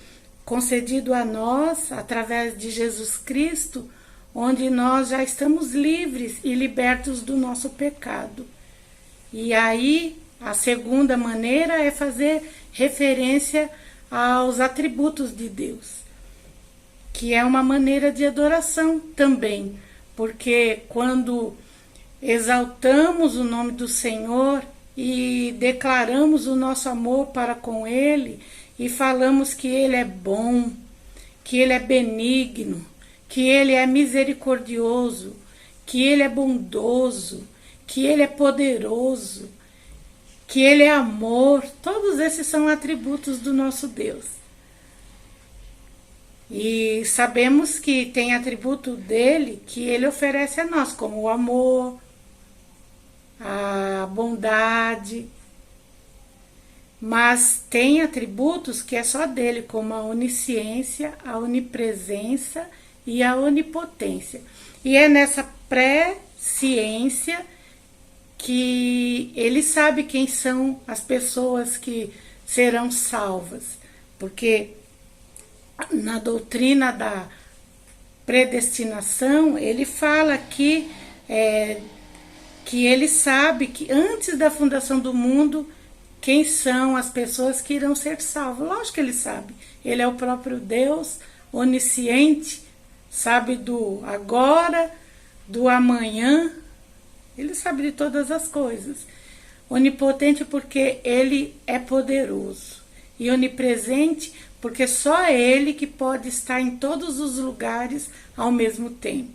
concedido a nós através de Jesus Cristo, onde nós já estamos livres e libertos do nosso pecado. E aí, a segunda maneira é fazer referência aos atributos de Deus, que é uma maneira de adoração também, porque quando exaltamos o nome do Senhor e declaramos o nosso amor para com Ele e falamos que Ele é bom, que Ele é benigno, que Ele é misericordioso, que Ele é bondoso, que Ele é poderoso, que Ele é amor. Todos esses são atributos do nosso Deus. E sabemos que tem atributo dele que Ele oferece a nós, como o amor, a bondade. Mas tem atributos que é só dele, como a onisciência, a onipresença e a onipotência. E é nessa pré-ciência que ele sabe quem são as pessoas que serão salvas. Porque na doutrina da predestinação, ele fala que ele sabe que antes da fundação do mundo, quem são as pessoas que irão ser salvas. Lógico que ele sabe. Ele é o próprio Deus, onisciente, sabe do agora, do amanhã. Ele sabe de todas as coisas. Onipotente porque ele é poderoso. E onipresente porque só ele que pode estar em todos os lugares ao mesmo tempo.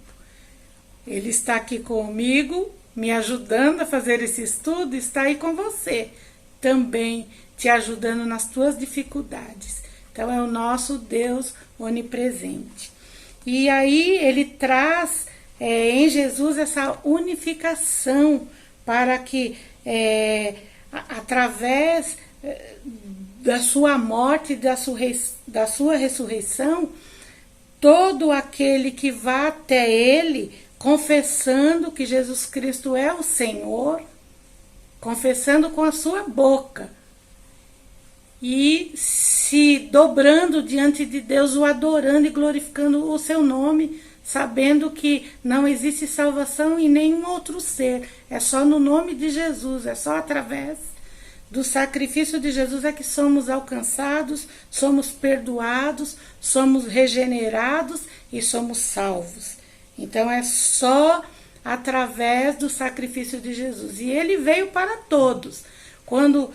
Ele está aqui comigo, me ajudando a fazer esse estudo, está aí com você também, te ajudando nas tuas dificuldades. Então é o nosso Deus onipresente. E aí ele traz em Jesus essa unificação para que através da sua morte e da sua ressurreição, todo aquele que vá até ele confessando que Jesus Cristo é o Senhor, confessando com a sua boca e se dobrando diante de Deus, o adorando e glorificando o seu nome, sabendo que não existe salvação em nenhum outro ser, é só no nome de Jesus, é só através do sacrifício de Jesus é que somos alcançados, somos perdoados, somos regenerados e somos salvos. Então é só através do sacrifício de Jesus. E ele veio para todos. Quando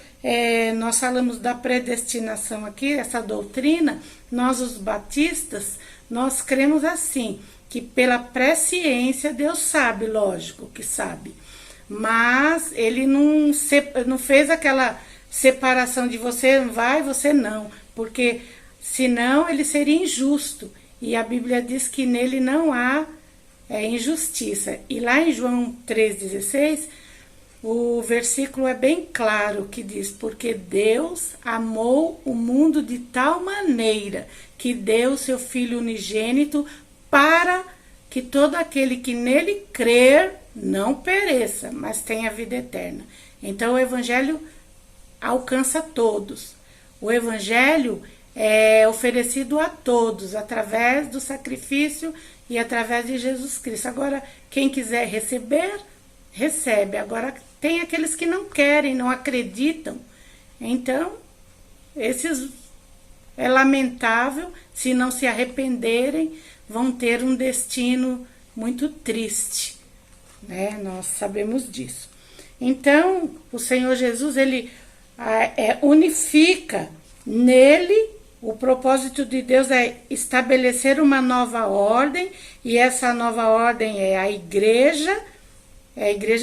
nós falamos da predestinação aqui, essa doutrina, nós os batistas, nós cremos assim, que pela presciência Deus sabe, lógico que sabe, mas ele não fez aquela separação de você vai, você não, porque senão ele seria injusto, e a Bíblia diz que nele não há injustiça. E lá em João 3,16, o versículo é bem claro, que diz, porque Deus amou o mundo de tal maneira que deu seu Filho unigênito para que todo aquele que nele crer não pereça, mas tenha vida eterna. Então o Evangelho alcança todos. O Evangelho é oferecido a todos, através do sacrifício e através de Jesus Cristo. Agora, quem quiser receber, recebe. Agora, tem aqueles que não querem, não acreditam. Então, esses é lamentável, se não se arrependerem, vão ter um destino muito triste, né? Nós sabemos disso. Então, o Senhor Jesus, ele unifica nele. O propósito de Deus é estabelecer uma nova ordem, e essa nova ordem é a igreja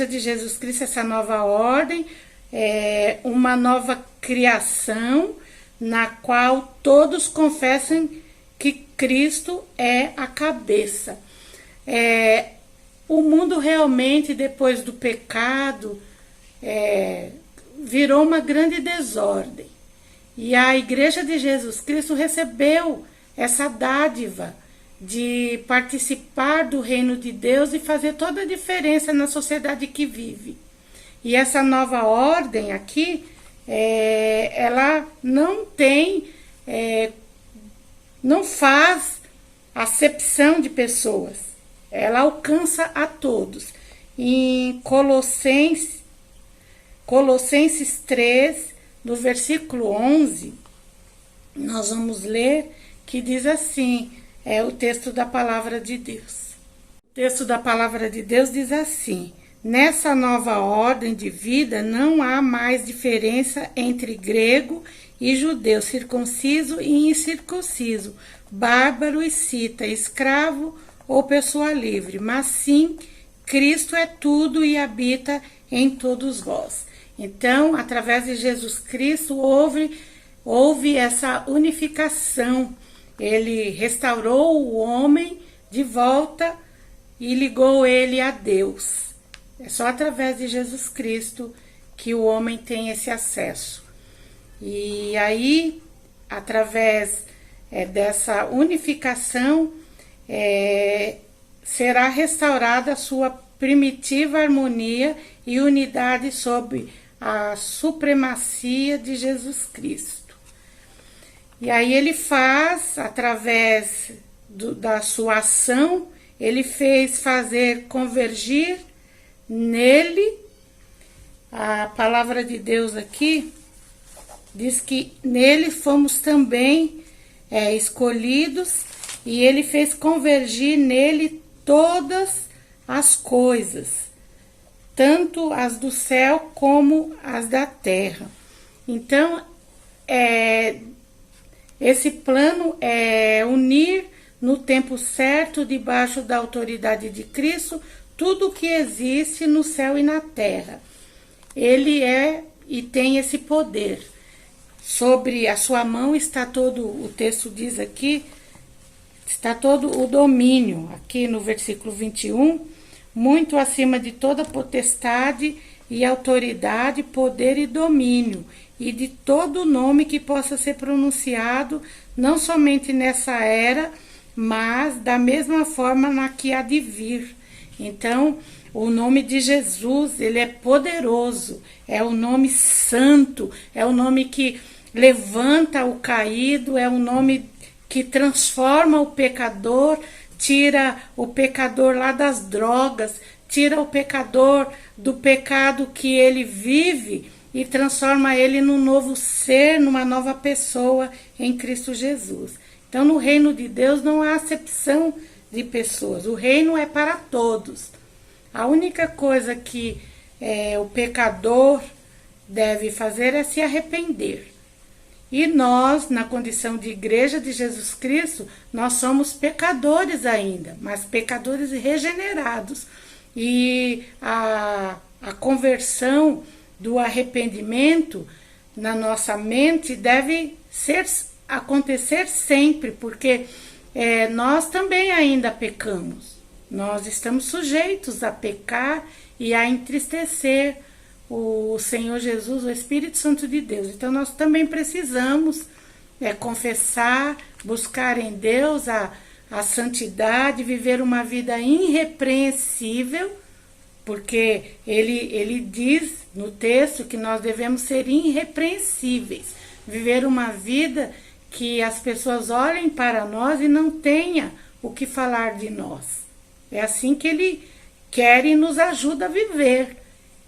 de Jesus Cristo, essa nova ordem é uma nova criação, na qual todos confessem que Cristo é a cabeça. O mundo realmente, depois do pecado, virou uma grande desordem. E a Igreja de Jesus Cristo recebeu essa dádiva de participar do reino de Deus e fazer toda a diferença na sociedade que vive. E essa nova ordem aqui, ela não tem, não faz acepção de pessoas. Ela alcança a todos. Em Colossenses 3, no versículo 11, nós vamos ler que diz assim, é o texto da palavra de Deus. O texto da palavra de Deus diz assim: nessa nova ordem de vida não há mais diferença entre grego e judeu, circunciso e incircunciso, bárbaro e cita, escravo ou pessoa livre, mas sim, Cristo é tudo e habita em todos vós. Então, através de Jesus Cristo, houve essa unificação. Ele restaurou o homem de volta e ligou ele a Deus. É só através de Jesus Cristo que o homem tem esse acesso. E aí, através dessa unificação, será restaurada a sua primitiva harmonia e unidade sob a supremacia de Jesus Cristo. E aí ele faz, através da sua ação, ele fez fazer convergir nele, a palavra de Deus aqui diz que nele fomos também escolhidos, e ele fez convergir nele todas as coisas, tanto as do céu como as da terra. Então, esse plano é unir no tempo certo, debaixo da autoridade de Cristo, tudo que existe no céu e na terra. Ele é e tem esse poder. Sobre a sua mão está todo, o texto diz aqui, está todo o domínio, aqui no versículo 21, muito acima de toda potestade e autoridade, poder e domínio, e de todo nome que possa ser pronunciado, não somente nessa era, mas da mesma forma na que há de vir. Então, o nome de Jesus, ele é poderoso, é o nome santo, é o nome que levanta o caído, é o nome que transforma o pecador, tira o pecador lá das drogas, tira o pecador do pecado que ele vive e transforma ele num novo ser, numa nova pessoa em Cristo Jesus. Então, no reino de Deus não há acepção de pessoas, o reino é para todos. A única coisa que o pecador deve fazer é se arrepender. E nós, na condição de igreja de Jesus Cristo, nós somos pecadores ainda, mas pecadores regenerados. E a conversão do arrependimento na nossa mente deve acontecer sempre, porque nós também ainda pecamos. Nós estamos sujeitos a pecar e a entristecer o Senhor Jesus, o Espírito Santo de Deus. Então, nós também precisamos confessar, buscar em Deus a santidade, viver uma vida irrepreensível, porque ele diz no texto que nós devemos ser irrepreensíveis, viver uma vida que as pessoas olhem para nós e não tenha o que falar de nós. É assim que ele quer e nos ajuda a viver.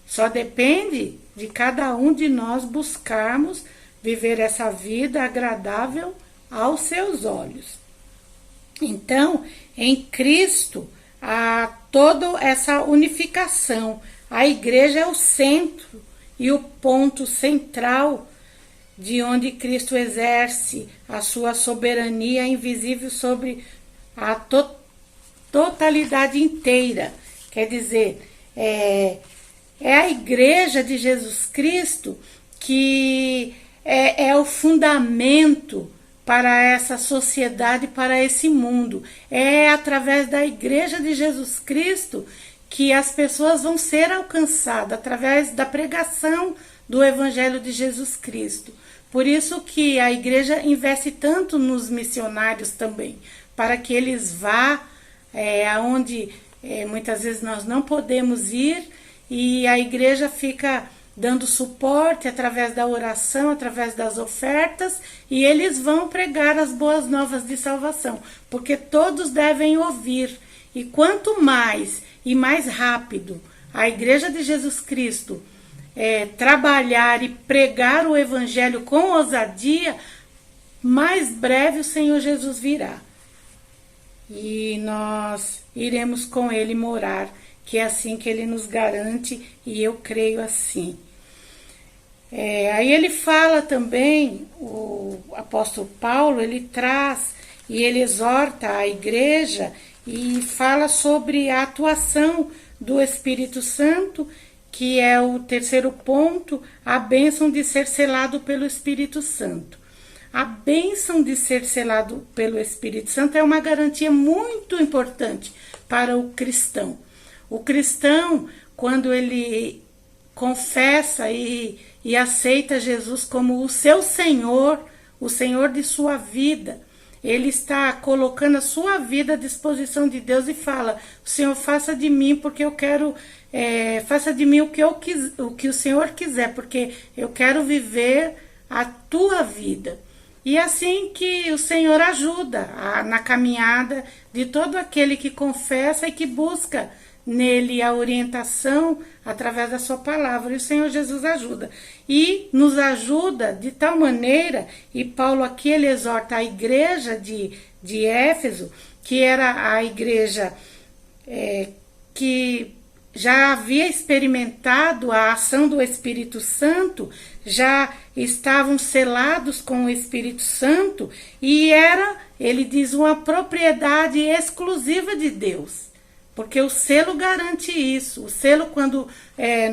Só depende de cada um de nós buscarmos viver essa vida agradável aos seus olhos. Então, em Cristo, há toda essa unificação. A igreja é o centro e o ponto central de onde Cristo exerce a sua soberania invisível sobre a totalidade inteira. Quer dizer, é a igreja de Jesus Cristo que é o fundamento para essa sociedade, para esse mundo. É através da igreja de Jesus Cristo que as pessoas vão ser alcançadas, através da pregação do Evangelho de Jesus Cristo. Por isso que a igreja investe tanto nos missionários também, para que eles vá aonde muitas vezes nós não podemos ir, e a igreja fica dando suporte através da oração, através das ofertas, e eles vão pregar as boas novas de salvação, porque todos devem ouvir. E quanto mais e mais rápido a igreja de Jesus Cristo trabalhar e pregar o evangelho com ousadia, mais breve o Senhor Jesus virá. E nós iremos com ele morar, que é assim que ele nos garante, e eu creio assim. Aí ele fala também, o apóstolo Paulo, ele traz e ele exorta a igreja e fala sobre a atuação do Espírito Santo, que é o terceiro ponto, a bênção de ser selado pelo Espírito Santo. A bênção de ser selado pelo Espírito Santo é uma garantia muito importante para o cristão. O cristão, quando ele confessa e aceita Jesus como o seu Senhor, o Senhor de sua vida, ele está colocando a sua vida à disposição de Deus e fala: Senhor, faça de mim porque eu quero, faça de mim o que o Senhor quiser, porque eu quero viver a tua vida. E assim que o Senhor ajuda na caminhada de todo aquele que confessa e que busca nele a orientação através da sua palavra. E o Senhor Jesus ajuda. E nos ajuda de tal maneira, e Paulo aqui ele exorta a igreja de Éfeso, que era a igreja que já havia experimentado a ação do Espírito Santo, já estavam selados com o Espírito Santo, e era, ele diz, uma propriedade exclusiva de Deus. Porque o selo garante isso. O selo, quando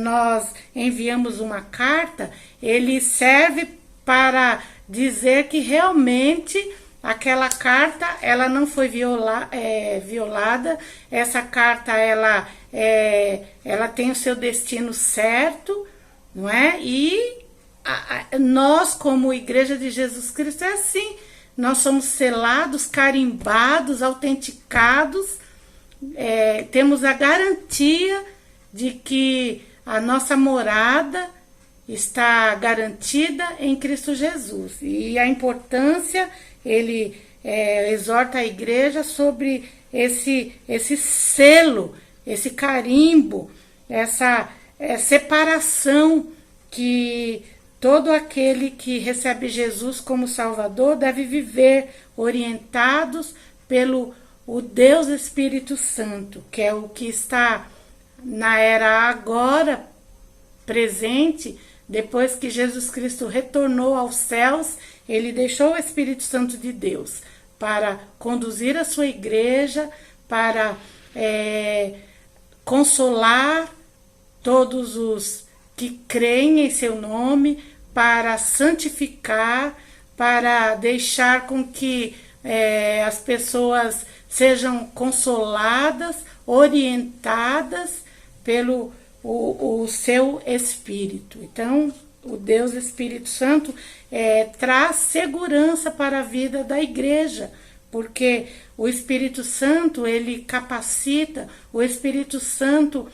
nós enviamos uma carta, ele serve para dizer que realmente aquela carta ela não foi violada. Essa carta ela tem o seu destino certo, não é? E nós, como Igreja de Jesus Cristo, é assim. Nós somos selados, carimbados, autenticados. Temos a garantia de que a nossa morada está garantida em Cristo Jesus. E a importância, ele exorta a igreja sobre esse selo, esse carimbo, essa separação que todo aquele que recebe Jesus como Salvador deve viver, orientados pelo o Deus Espírito Santo, que é o que está na era agora presente, depois que Jesus Cristo retornou aos céus, ele deixou o Espírito Santo de Deus para conduzir a sua igreja, para consolar todos os que creem em seu nome, para santificar, para deixar com que as pessoas sejam consoladas, orientadas pelo o seu Espírito. Então, o Deus Espírito Santo traz segurança para a vida da igreja, porque o Espírito Santo, ele capacita, o Espírito Santo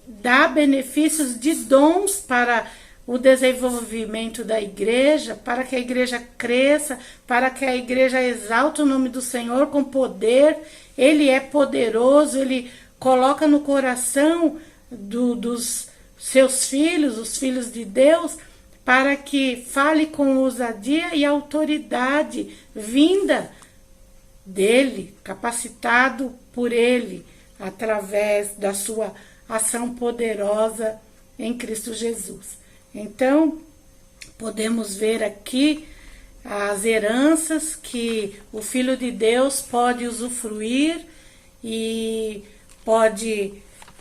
dá benefícios de dons para o desenvolvimento da igreja, para que a igreja cresça, para que a igreja exalte o nome do Senhor com poder. Ele é poderoso, ele coloca no coração dos seus filhos, os filhos de Deus, para que fale com ousadia e autoridade vinda dele, capacitado por ele, através da sua ação poderosa em Cristo Jesus. Então, podemos ver aqui as heranças que o Filho de Deus pode usufruir e pode,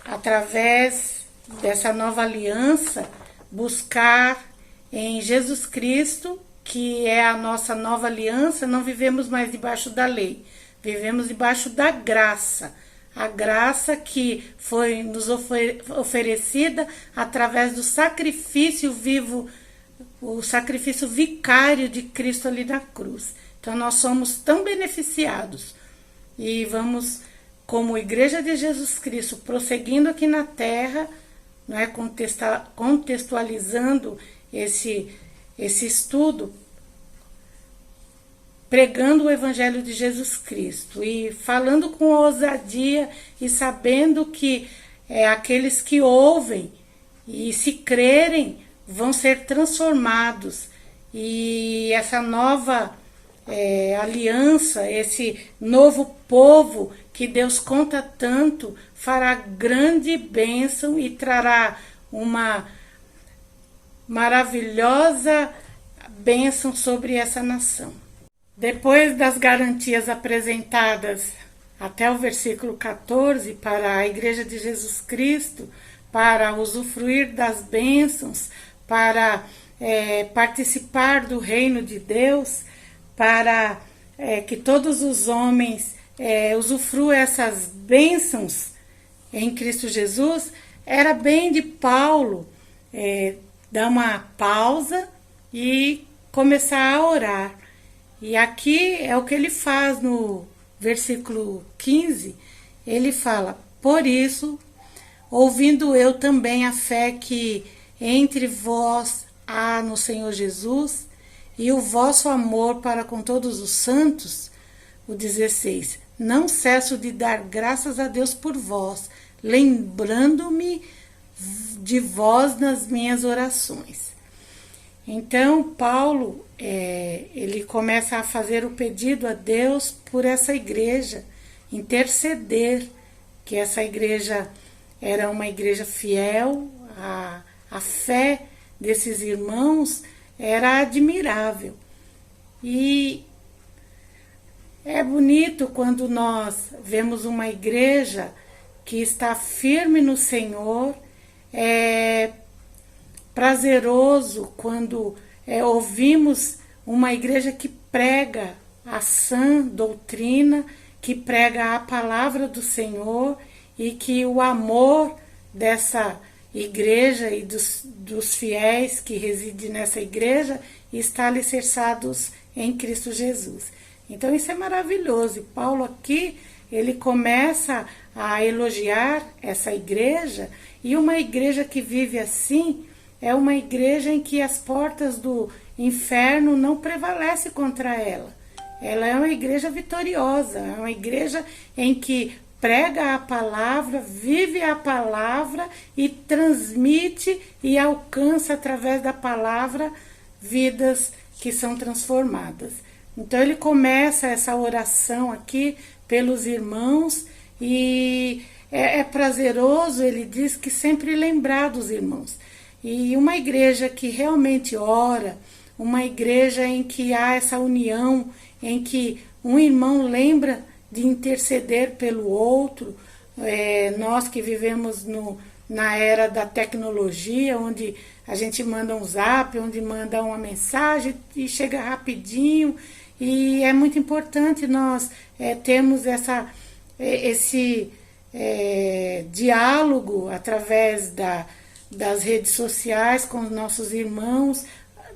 através dessa nova aliança, buscar em Jesus Cristo, que é a nossa nova aliança. Não vivemos mais debaixo da lei, vivemos debaixo da graça. A graça que foi nos oferecida através do sacrifício vivo, o sacrifício vicário de Cristo ali na cruz. Então nós somos tão beneficiados e vamos, como Igreja de Jesus Cristo, prosseguindo aqui na terra, não é, contextualizando esse estudo, pregando o Evangelho de Jesus Cristo e falando com ousadia e sabendo que aqueles que ouvem e se crerem vão ser transformados, e essa nova aliança, esse novo povo que Deus conta tanto, fará grande bênção e trará uma maravilhosa bênção sobre essa nação. Depois das garantias apresentadas até o versículo 14 para a Igreja de Jesus Cristo, para usufruir das bênçãos, para participar do reino de Deus, para que todos os homens usufruam essas bênçãos em Cristo Jesus, era bem de Paulo dar uma pausa e começar a orar. E aqui é o que ele faz no versículo 15, ele fala: por isso, ouvindo eu também a fé que entre vós há no Senhor Jesus, e o vosso amor para com todos os santos, o 16, não cesso de dar graças a Deus por vós, lembrando-me de vós nas minhas orações. Então, Paulo, ele começa a fazer o pedido a Deus por essa igreja, interceder, que essa igreja era uma igreja fiel, a fé desses irmãos era admirável. E é bonito quando nós vemos uma igreja que está firme no Senhor, prazeroso quando ouvimos uma igreja que prega a sã doutrina, que prega a palavra do Senhor, e que o amor dessa igreja e dos fiéis que residem nessa igreja está alicerçados em Cristo Jesus. Então isso é maravilhoso. E Paulo aqui, ele começa a elogiar essa igreja, e uma igreja que vive assim é uma igreja em que as portas do inferno não prevalecem contra ela. Ela é uma igreja vitoriosa, é uma igreja em que prega a palavra, vive a palavra e transmite e alcança através da palavra vidas que são transformadas. Então ele começa essa oração aqui pelos irmãos, e é prazeroso, ele diz, que sempre lembrar dos irmãos. E uma igreja que realmente ora, uma igreja em que há essa união, em que um irmão lembra de interceder pelo outro, nós que vivemos na era da tecnologia, onde a gente manda um zap, onde manda uma mensagem e chega rapidinho, e é muito importante nós termos esse diálogo através das redes sociais com os nossos irmãos.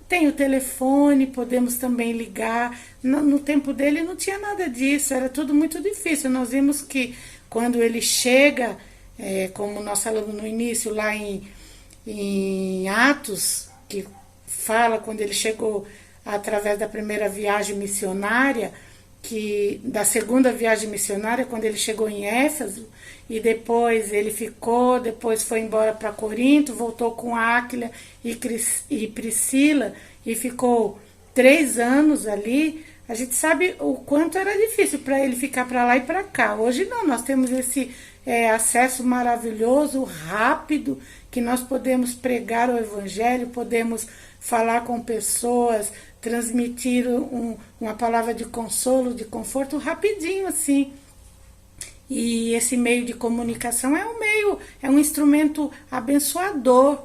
Tem o telefone, podemos também ligar. No tempo dele não tinha nada disso, era tudo muito difícil. Nós vimos que quando ele chega, como nós falamos no início, lá em Atos, que fala quando ele chegou através da primeira viagem missionária, da segunda viagem missionária, quando ele chegou em Éfeso, e depois ele ficou, depois foi embora para Corinto, voltou com Áquila e Priscila, e ficou 3 anos ali. A gente sabe o quanto era difícil para ele ficar para lá e para cá. Hoje não, nós temos esse acesso maravilhoso, rápido, que nós podemos pregar o Evangelho, podemos falar com pessoas, transmitir uma palavra de consolo, de conforto, rapidinho assim. E esse meio de comunicação é um instrumento abençoador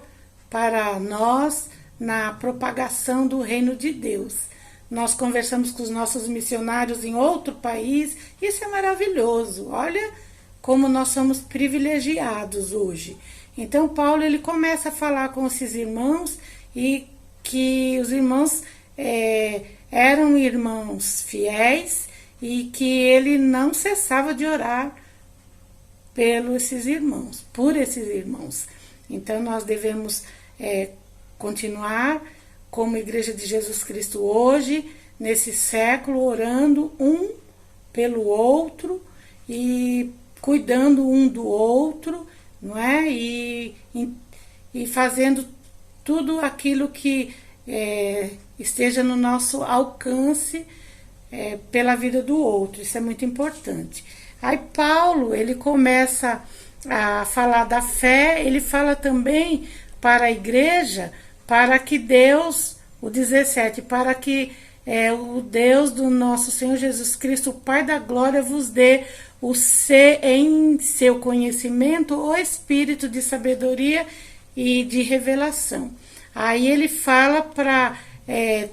para nós na propagação do reino de Deus. Nós conversamos com os nossos missionários em outro país, isso é maravilhoso. Olha como nós somos privilegiados hoje. Então Paulo, ele começa a falar com esses irmãos, e que os irmãos eram irmãos fiéis, e que ele não cessava de orar por esses irmãos. Então nós devemos continuar como Igreja de Jesus Cristo hoje, nesse século, orando um pelo outro e cuidando um do outro, não é? E fazendo tudo aquilo que esteja no nosso alcance pela vida do outro. Isso é muito importante. Aí Paulo, ele começa a falar da fé, ele fala também para a igreja, para que Deus, o 17, para que o Deus do nosso Senhor Jesus Cristo, o Pai da glória, vos dê em seu conhecimento o espírito de sabedoria e de revelação. Aí ele fala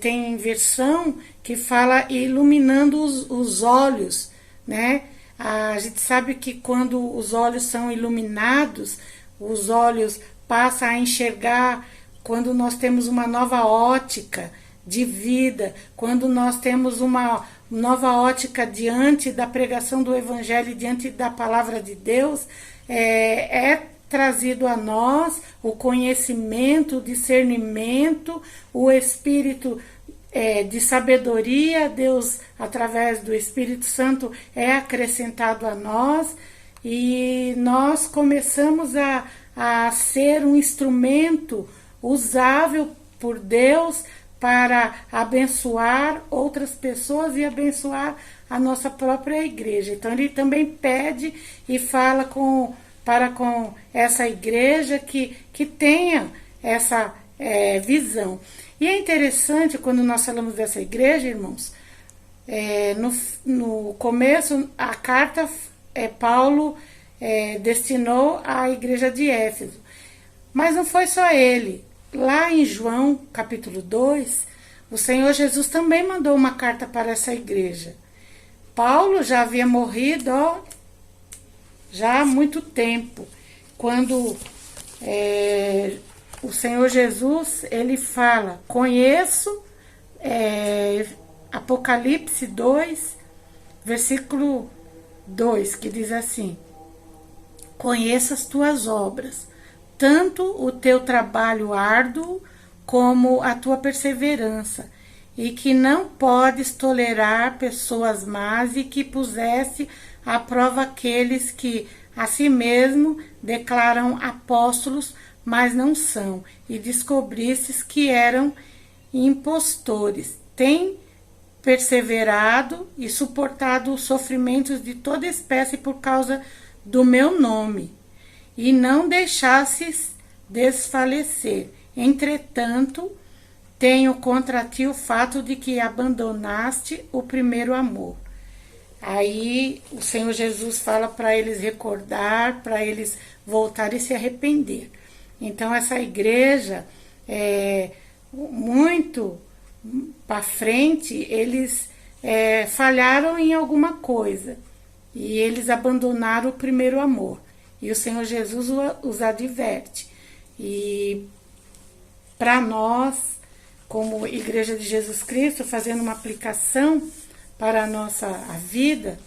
tem versão que fala iluminando os olhos, né? A gente sabe que quando os olhos são iluminados, os olhos passam a enxergar, quando nós temos uma nova ótica de vida, quando nós temos uma nova ótica diante da pregação do Evangelho, diante da palavra de Deus, é trazido a nós o conhecimento, o discernimento, o espírito de sabedoria. Deus, através do Espírito Santo, é acrescentado a nós, e nós começamos a ser um instrumento usável por Deus para abençoar outras pessoas e abençoar a nossa própria igreja. Então ele também pede e fala para com essa igreja que tenha essa visão. E é interessante quando nós falamos dessa igreja, irmãos, no começo a carta Paulo destinou à igreja de Éfeso, mas não foi só ele. Lá em João capítulo 2, o Senhor Jesus também mandou uma carta para essa igreja. Paulo já havia morrido já há muito tempo, quando o Senhor Jesus, ele fala, conheço, Apocalipse 2, versículo 2, que diz assim: conheço as tuas obras, tanto o teu trabalho árduo como a tua perseverança, e que não podes tolerar pessoas más, e que puseste à prova aqueles que a si mesmo declaram apóstolos, mas não são, e descobristes que eram impostores. Tem perseverado e suportado os sofrimentos de toda espécie por causa do meu nome, e não deixasses desfalecer. Entretanto, tenho contra ti o fato de que abandonaste o primeiro amor. Aí o Senhor Jesus fala para eles recordar, para eles voltarem e se arrepender. Então essa igreja, muito para frente, eles falharam em alguma coisa e eles abandonaram o primeiro amor. E o Senhor Jesus os adverte. E para nós, como Igreja de Jesus Cristo, fazendo uma aplicação para a nossa vida,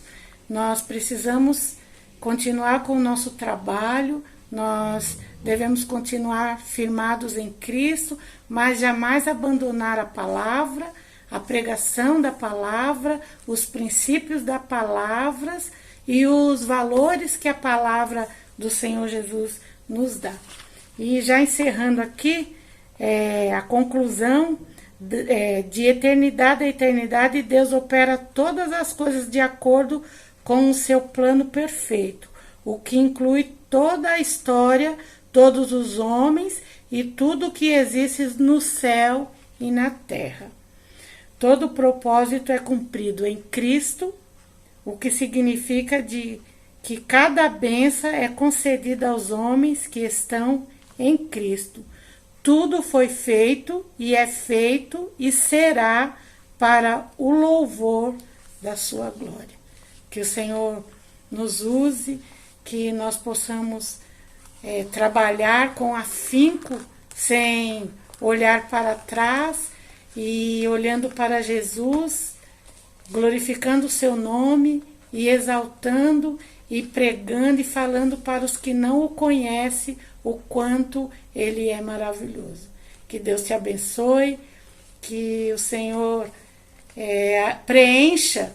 nós precisamos continuar com o nosso trabalho, nós devemos continuar firmados em Cristo, mas jamais abandonar a palavra, a pregação da palavra, os princípios da palavra e os valores que a palavra do Senhor Jesus nos dá. E já encerrando aqui, a conclusão de eternidade a eternidade, Deus opera todas as coisas de acordo com o seu plano perfeito, o que inclui toda a história, todos os homens e tudo que existe no céu e na terra. Todo propósito é cumprido em Cristo, o que significa que cada bênção é concedida aos homens que estão em Cristo. Tudo foi feito e será para o louvor da sua glória. Que o Senhor nos use, que nós possamos trabalhar com afinco, sem olhar para trás e olhando para Jesus, glorificando o seu nome e exaltando e pregando e falando para os que não o conhecem o quanto ele é maravilhoso. Que Deus te abençoe, que o Senhor preencha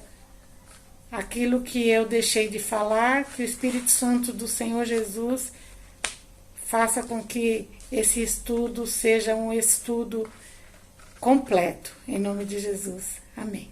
aquilo que eu deixei de falar, que o Espírito Santo do Senhor Jesus faça com que esse estudo seja um estudo completo, em nome de Jesus. Amém.